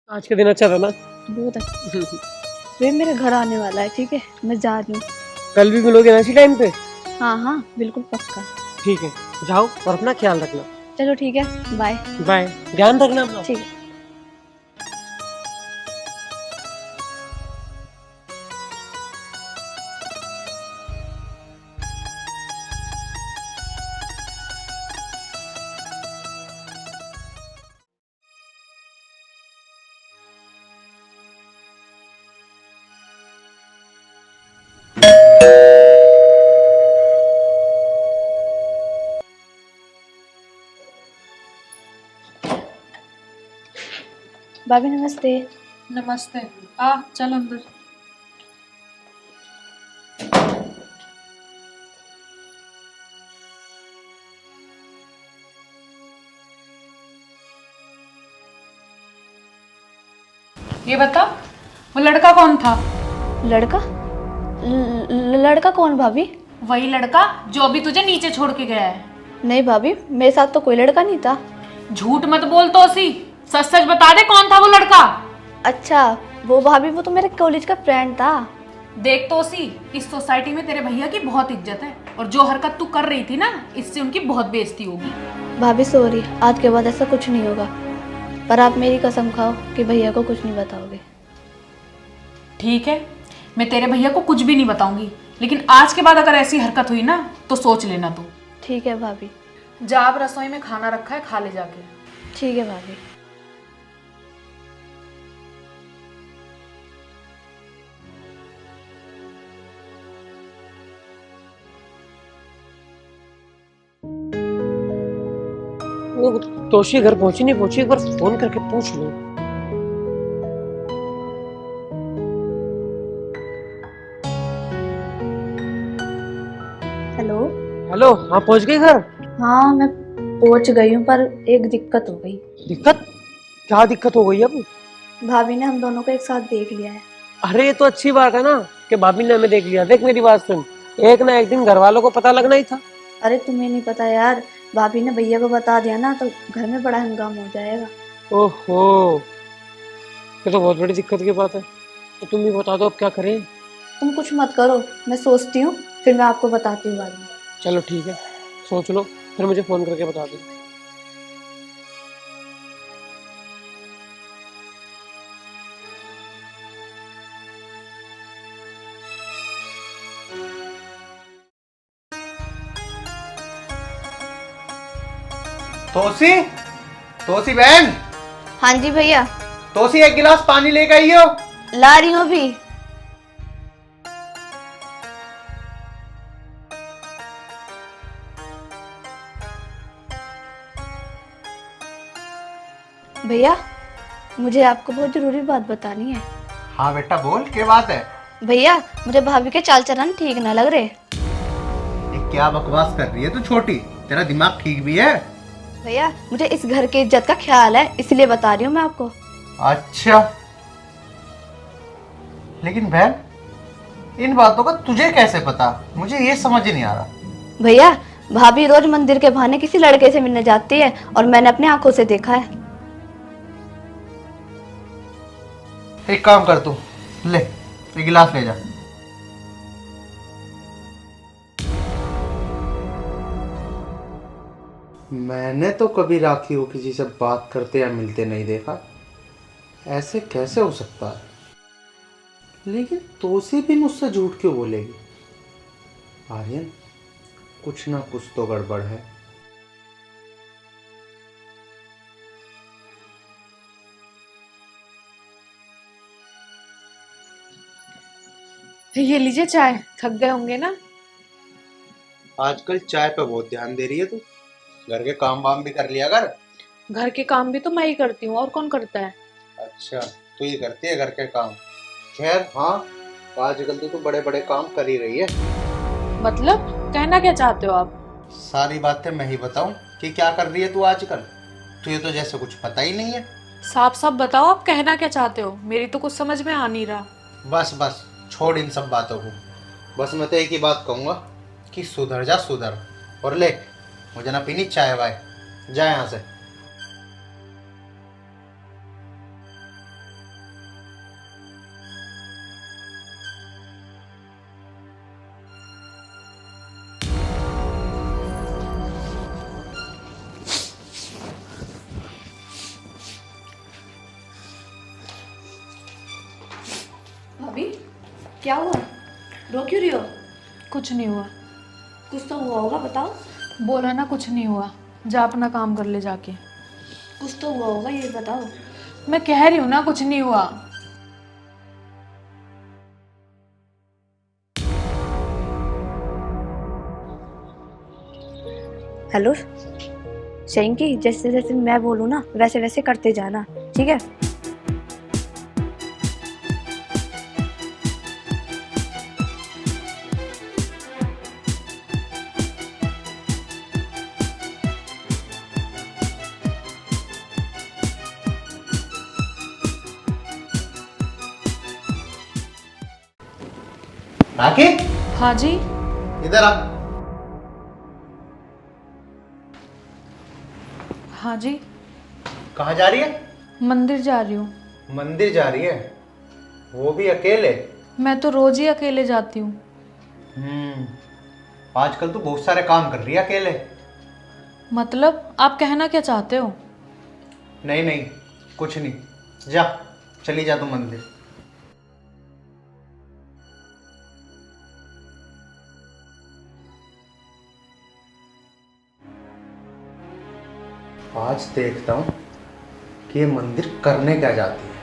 आज का दिन अच्छा था ना। बहुत अच्छा। वे मेरे घर आने वाला है, ठीक है, मैं जा रही हूँ। कल भी मिलोगे ना इसी टाइम पे? हाँ हाँ बिल्कुल पक्का। ठीक है, जाओ और अपना ख्याल रखना। चलो ठीक है, बाय। बाय। ध्यान रखना अपना। ठीक है। भाभी नमस्ते। नमस्ते। आ चल अंदर। ये बता, वो लड़का कौन था? लड़का? लड़का कौन भाभी? वही लड़का जो अभी तुझे नीचे छोड़ के गया है। नहीं भाभी, मेरे साथ तो कोई लड़का नहीं था। झूठ मत बोल तो सी, सच सच बता दे कौन था वो लड़का। अच्छा, वो भाभी वो तो मेरे कॉलेज का फ्रेंड था। देख तो सी, इस सोसाइटी में तेरे भैया की बहुत इज्जत है और जो हरकत तू कर रही थी ना, इससे उनकी बहुत बेइज्जती होगी। भाभी सॉरी, आज के बाद ऐसा कुछ नहीं होगा। पर आप मेरी कसम खाओ कि भैया को कुछ नहीं बताओगे। ठीक है, मैं तेरे भैया को कुछ भी नहीं बताऊंगी, लेकिन आज के बाद अगर ऐसी हरकत हुई ना तो सोच लेना तू। ठीक है भाभी। जा, अब रसोई में खाना रखा है, खा ले जाके। ठीक है भाभी। वो तोशी घर पहुंची नहीं पहुंची, एक बार फोन करके पूछ लो। हेलो। हेलो, हाँ पहुंच गए घर? हाँ मैं पहुंच गई हूँ, पर एक दिक्कत हो गई। दिक्कत? क्या दिक्कत हो गई अब? भाभी ने हम दोनों को एक साथ देख लिया है। अरे ये तो अच्छी बात है ना कि भाभी ने हमें देख लिया। देख मेरी बात सुन, एक ना एक दिन घर वालों को पता लगना ही था। अरे तुम्हें नहीं पता यार, भाभी ने भैया को बता दिया ना तो घर में बड़ा हंगामा हो जाएगा। ओहो, ये तो बहुत बड़ी दिक्कत की बात है। तो तुम भी बता दो अब क्या करें। तुम कुछ मत करो, मैं सोचती हूँ, फिर मैं आपको बताती हूँ बाद में। चलो ठीक है, सोच लो फिर मुझे फोन करके बता दो। तोसी, तोसी बहन, हाँ जी भैया। तोसी एक गिलास पानी लेके आई हो। ला रही हूँ अभी। भैया, मुझे आपको बहुत जरूरी बात बतानी है। हाँ बेटा बोल, क्या बात है? भैया, मुझे भाभी के चाल चलन ठीक ना लग रहे। ये क्या बकवास कर रही है तू छोटी? तेरा दिमाग ठीक भी है? भैया, मुझे इस घर की इज्जत का ख्याल है, इसलिए बता रही हूँ मैं आपको। अच्छा, लेकिन बहन इन बातों का तुझे कैसे पता? मुझे ये समझ ही नहीं आ रहा। भैया, भाभी रोज मंदिर के बहाने किसी लड़के से मिलने जाती है और मैंने अपनी आंखों से देखा है। एक काम कर तू, ले ये गिलास ले जा। मैंने तो कभी राखी को किसी से बात करते या मिलते नहीं देखा। ऐसे कैसे हो सकता है? लेकिन तोसी भी मुझसे झूठ क्यों बोलेगी? आर्यन, कुछ ना कुछ तो गड़बड़ है। ये लीजिए चाय, थक गए होंगे ना। आजकल चाय पे बहुत ध्यान दे रही है तू। घर के काम वाम भी कर लिया कर। घर के काम भी तो मैं ही करती हूँ, और कौन करता है? अच्छा, तू ही करती है घर के काम। खैर हाँ, आजकल तो बड़े बड़े काम कर ही रही है। मतलब कहना क्या चाहते हो आप? सारी बातें मैं ही बताऊं कि क्या कर रही है तू आजकल? तुझे तो जैसे कुछ पता ही नहीं है। साफ साफ बताओ, आप कहना क्या चाहते हो? मेरी तो कुछ समझ में आ नहीं रहा। बस बस, छोड़ इन सब बातों को। बस मैं तो एक ही बात कहूँगा कि सुधर जा सुधर। और ले, मुझे ना पीनी चाय वाय, जा यहाँ से। भाभी क्या हुआ? रो क्यों रही हो? कुछ नहीं हुआ। कुछ तो हुआ होगा, बताओ। बोला ना कुछ नहीं हुआ, जा अपना काम कर ले जाके। कुछ तो हुआ होगा, ये बताओ। मैं कह रही हूँ ना कुछ नहीं हुआ। हेलो शैंकी, जैसे जैसे मैं बोलूँ ना वैसे वैसे करते जाना, ठीक है? राखी, हाँ जी। इधर आ। हाँ जी। कहाँ जा रही है? मंदिर जा रही हूँ। मंदिर जा रही है, वो भी अकेले? मैं तो रोज ही अकेले जाती हूँ। आजकल तो बहुत सारे काम कर रही है अकेले। मतलब आप कहना क्या चाहते हो? नहीं नहीं, कुछ नहीं। जा, चली जा तू मंदिर। आज देखता हूँ कि ये मंदिर करने क्या जाती है।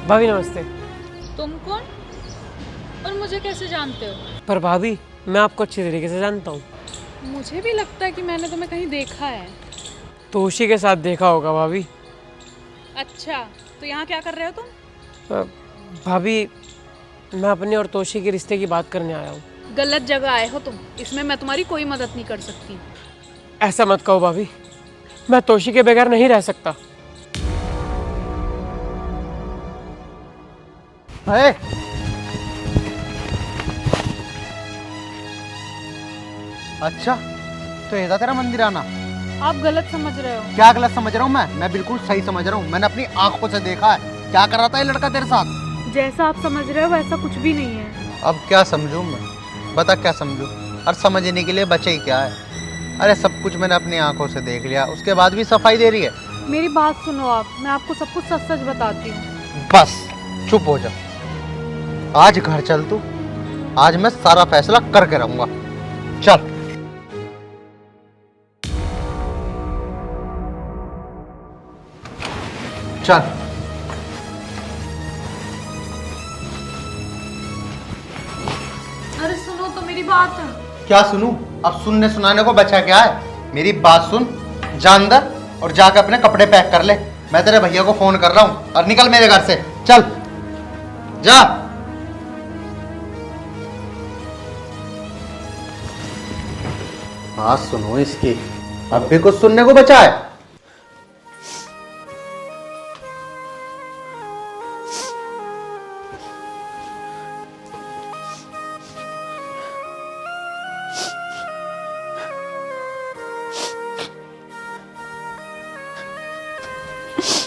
भाभी नमस्ते। तुम कौन और मुझे कैसे जानते हो? पर भाभी, मैं आपको अच्छी तरीके से जानता हूँ। मुझे भी लगता है कि मैंने तुम्हें कहीं देखा है। तो उसी के साथ देखा होगा भाभी। अच्छा, तो यहाँ क्या कर रहे हो तुम? भाभी, मैं अपने और तोशी के रिश्ते की बात करने आया हूँ। गलत जगह आए हो तुम, इसमें मैं तुम्हारी कोई मदद नहीं कर सकती। ऐसा मत कहो भाभी, मैं तोशी के बगैर नहीं रह सकता। है? अच्छा, तो ये था तेरा मंदिर आना? आप गलत समझ रहे हो। क्या गलत समझ रहा हूँ मैं बिल्कुल सही समझ रहा हूँ। मैंने अपनी आंखों से देखा है। क्या कर रहा था ये लड़का तेरे साथ? जैसा आप समझ रहे हो वैसा कुछ भी नहीं है। अब क्या समझूं मैं? बता क्या समझूं? और समझने के लिए बचे ही क्या है? अरे सब कुछ मैंने अपनी आंखों से देख लिया, उसके बाद भी सफाई दे रही है। मेरी बात सुनो आप, मैं आपको सब कुछ सच सच बताती हूँ। बस चुप हो जा। आज घर चल तू, आज मैं सारा फैसला करके रहूंगा। चल। चल। अरे सुनो तो मेरी बात। क्या सुनूं? अब सुनने सुनाने को बचा क्या है? मेरी बात सुन, जा अंदर और जाकर अपने कपड़े पैक कर ले। मैं तेरे भैया को फोन कर रहा हूं और निकल मेरे घर से। चल जा। बात सुनो इसकी, अब भी कुछ सुनने को बचा है?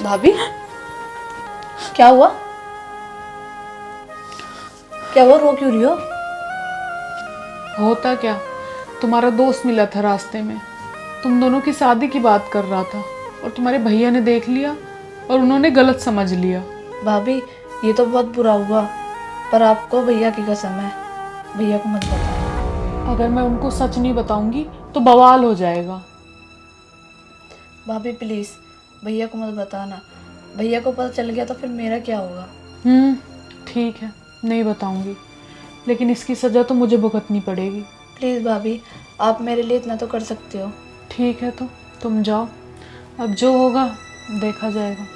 भाभी क्या हुआ? क्या हुआ, रो क्यों रही हो? होता क्या, तुम्हारा दोस्त मिला था रास्ते में। तुम दोनों की शादी की बात कर रहा था और तुम्हारे भैया ने देख लिया और उन्होंने गलत समझ लिया। भाभी ये तो बहुत बुरा हुआ, पर आपको भैया की कसम है, भैया को मत बताना। अगर मैं उनको सच नहीं बताऊंगी तो बवाल हो जाएगा। भाभी प्लीज भैया को मत बताना। भैया को पता चल गया तो फिर मेरा क्या होगा? ठीक है, नहीं बताऊंगी, लेकिन इसकी सजा तो मुझे भुगतनी पड़ेगी। प्लीज भाभी, आप मेरे लिए इतना तो कर सकते हो। ठीक है, तो तुम जाओ, अब जो होगा देखा जाएगा।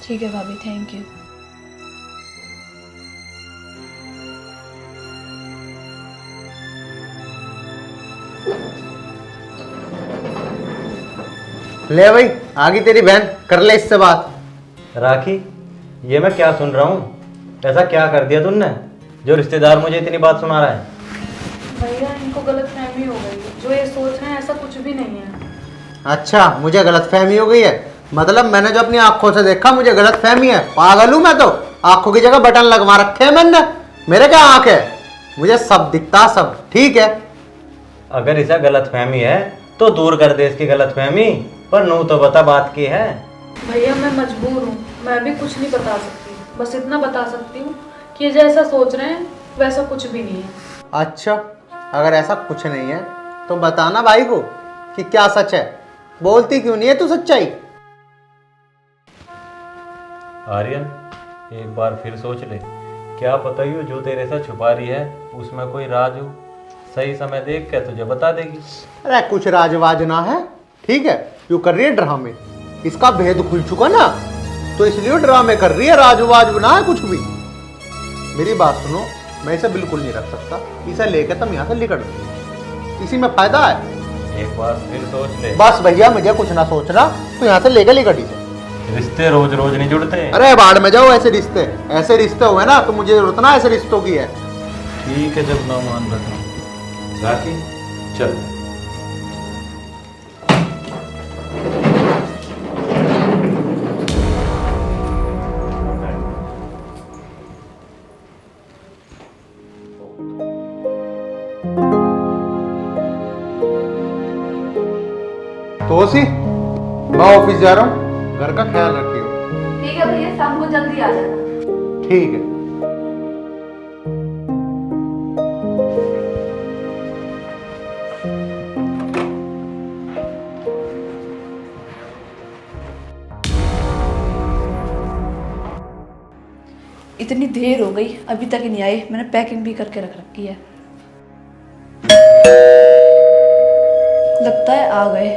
ठीक है भाभी, थैंक यू। ले भाई, आगे तेरी बहन, कर ले इससे बात। राखी, ये मैं क्या सुन रहा हूँ? ऐसा क्या कर दिया तुमने जो रिश्तेदार मुझे इतनी बात सुना रहा है? भैया इनको गलतफहमी हो गई, जो ये सोच रहे हैं ऐसा कुछ भी नहीं है। अच्छा, मुझे गलतफहमी हो गई है? मतलब मैंने जो अपनी आंखों से देखा मुझे गलतफहमी है? पागल हूं मैं तो? आंखों की जगह बटन लगवा रखे हैं मैंने। मेरे क्या आंख है, मुझे सब दिखता सब। ठीक है, अगर इसे गलतफहमी है तो दूर कर दे इसकी गलतफहमी, पर नू तो बता बात की है। भैया मैं मजबूर हूँ, मैं भी कुछ नहीं बता सकती, बस इतना बता सकती हूँ कि ये जैसा सोच रहे हैं वैसा कुछ भी नहीं है। अच्छा, अगर ऐसा कुछ नहीं है तो बताना भाई को कि क्या सच है। बोलती क्यों नहीं है तू सच्चाई? आर्यन, एक बार फिर सोच ले, क्या पता ही जो तेरे से छुपा रही है उसमें कोई राज हो। सही समय देख के तुझे बता देगी। अरे कुछ राजवाज ना है, ठीक है, क्यों कर रही है ड्रामे। इसका भेद खुल चुका ना, तो इसलिए ड्रामे कर रही है, राजवाज ना है कुछ भी। मेरी बात सुनो, मैं इसे बिल्कुल नहीं रख सकता, इसे लेकर तुम यहाँ से निकल दो, इसी में फायदा है। एक बार फिर सोच ले। बस भैया मुझे कुछ ना सोचना, तो यहाँ से लेकर निकल इसे। रिश्ते रोज रोज नहीं जुड़ते। अरे बाढ़ में जाओ, ऐसे रिश्ते हुए ना तो मुझे जरूरत ना ऐसे रिश्तों की है। ठीक है, जब ना मान रखना। राखी चल। तोसी, मैं ऑफिस जा रहा हूँ, घर का ख्याल रखियो। ठीक है भैया, शाम को जल्दी आ जाना। ठीक है। इतनी देर हो गई अभी तक नहीं आए, मैंने पैकिंग भी करके रख रखी है। लगता है आ गए।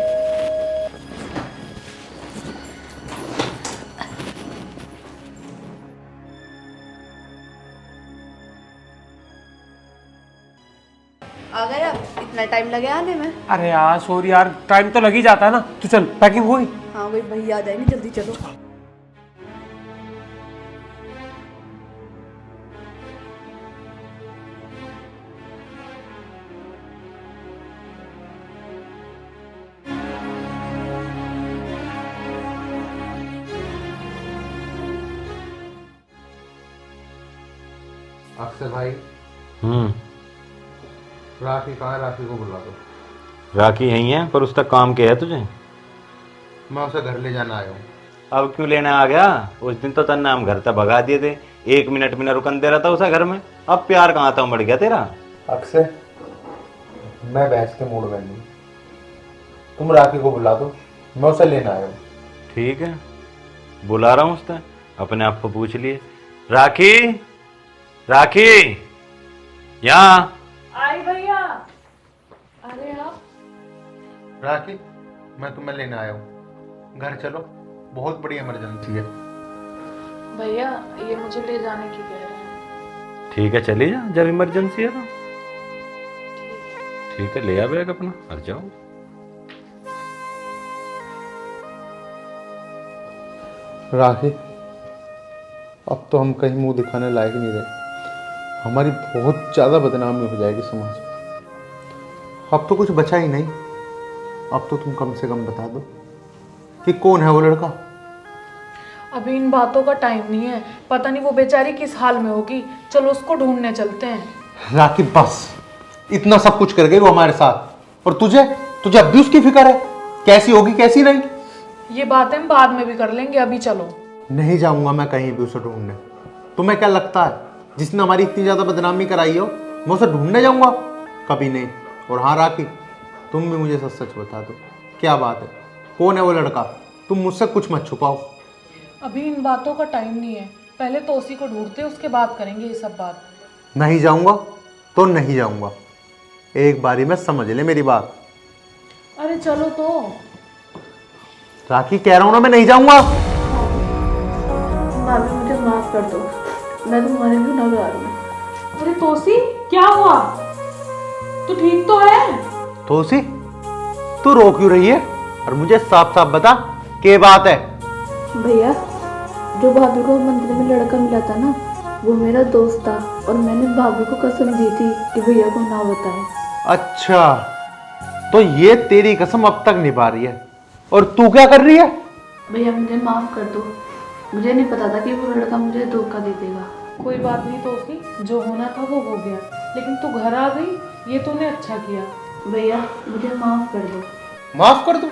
आ गए आप? इतना टाइम लगे आने में? अरे यार सॉरी यार, टाइम तो लग ही जाता है ना। तो चल, पैकिंग हुई? हाँ भाई, भैया आ जाएंगे, जल्दी चलो। अक्षय भाई, राखी कहाँ है? राखी को बुला दो। राखी यही है, पर उसका काम क्या है तुझे? मैं उसे घर ले जाना आया हूँ। अब क्यों लेने आ गया? उस दिन तो तन्ने हम घर तक भगा दिए थे, 1 मिनट भी ना रुकन दे रहा था उसे घर में। अब प्यार कहाँ था उमड़ गया तेरा? अक्षय, मैं बहस के मूड में नहीं, तुम राखी को बुला दो, मैं उसे लेना आया हूँ। ठीक है, बुला रहा हूँ उससे, अपने आप को पूछ लिए। राखी, राखी, यहाँ आई भैया। अरे आप? राखी, मैं तुम्हें लेने आया हूँ, घर चलो, बहुत बड़ी इमरजेंसी है। भैया ये मुझे ले जाने की कह रहे हैं। ठीक है, चली जा, जब इमरजेंसी है तो। ठीक है, ले आ बैग अपना, आ जाओ। राखी, अब तो हम कहीं मुंह दिखाने लायक नहीं रहे, हमारी बहुत ज़्यादा बदनामी हो जाएगी समाज में। अब तो कुछ बचा ही नहीं, अब तो तुम कम से कम बता दो कि कौन है वो लड़का। अभी इन बातों का टाइम नहीं है, पता नहीं वो बेचारी किस हाल में होगी, चलो उसको ढूंढने चलते हैं। राखी बस, इतना सब कुछ कर गई वो हमारे साथ, और तुझे तुझे अब भी उसकी फिक्र है, कैसी होगी कैसी नहीं। ये बातें हम बाद में भी कर लेंगे, अभी चलो। नहीं जाऊंगा मैं कहीं भी उसे ढूंढने। तुम्हें क्या लगता है जिसने हमारी इतनी ज्यादा बदनामी कराई हो मैं उसे ढूंढने जाऊंगा? कभी नहीं। और हाँ राखी, तुम भी मुझे सच सच बता दो, क्या बात है, कौन है वो लड़का? तुम मुझसे कुछ मत छुपाओ। अभी इन बातों का टाइम नहीं है, पहले तो उसी को ढूंढते, उसके बाद करेंगे ये सब बात। नहीं जाऊंगा तो नहीं जाऊंगा, एक बारी में समझ ले मेरी बात। अरे चलो तो। राखी, कह रहा हूं ना मैं नहीं जाऊंगा। भाभी मुझे माफ कर दो, मैं तुम्हारे भी गुनहगार हूँ। अरे तोसी, क्या हुआ? तू ठीक तो है? तोसी, तू रो क्यों रही है? और मुझे साफ साफ बता, क्या बात है? भैया, जो भाभी को मंदिर में लड़का मिला था ना, वो मेरा दोस्त था, और मैंने भाभी को कसम दी थी कि भैया को ना बताए। अच्छा, तो ये तेरी कसम अब तक निभा रही है, और तू क्या कर रही है? भैया मुझे माफ कर दो, मुझे नहीं पता था कि वो लड़का मुझे धोखा दे देगा। कोई बात नहीं तोसी, जो होना था वो हो गया, लेकिन तू घर आ गई, ये तूने अच्छा किया। भैया मुझे माफ़ कर दो। माफ कर दूं?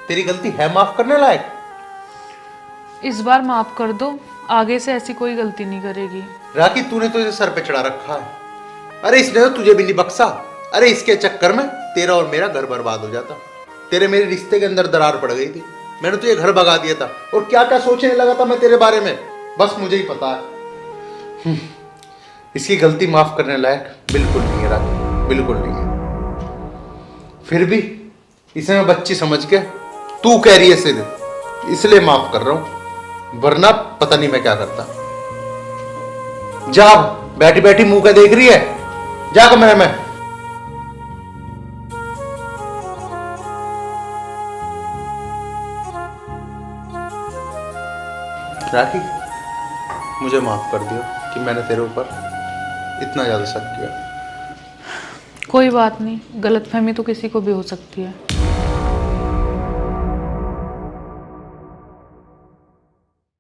तेरी गलती है माफ करने लायक? इस बार माफ कर दो, आगे से ऐसी कोई गलती नहीं करेगी। राखी तूने तो इसे सर पे चढ़ा रखा है। अरे इसने तो तुझे भी नहीं बख्शा। अरे इसके चक्कर में तेरा और मेरा घर बर्बाद हो जाता। तेरे मेरे रिश्ते के अंदर दरार पड़ गई थी। मैंने तुझे घर भगा दिया था और क्या क्या सोचने लगा था मैं तेरे बारे में, बस मुझे ही पता है। इसकी गलती माफ करने लायक बिल्कुल नहीं है राखी, बिल्कुल नहीं है। फिर भी इसे मैं बच्ची समझ के तू कह रही है सिर्फ इसलिए माफ कर रहा हूं, वरना पता नहीं मैं क्या करता। जा, बैठी बैठी मुंह का देख रही है, जा कमरे में। राखी मुझे माफ कर दियो कि मैंने तेरे ऊपर इतना ज्यादा शक किया। कोई बात नहीं, गलतफहमी तो किसी को भी हो सकती है।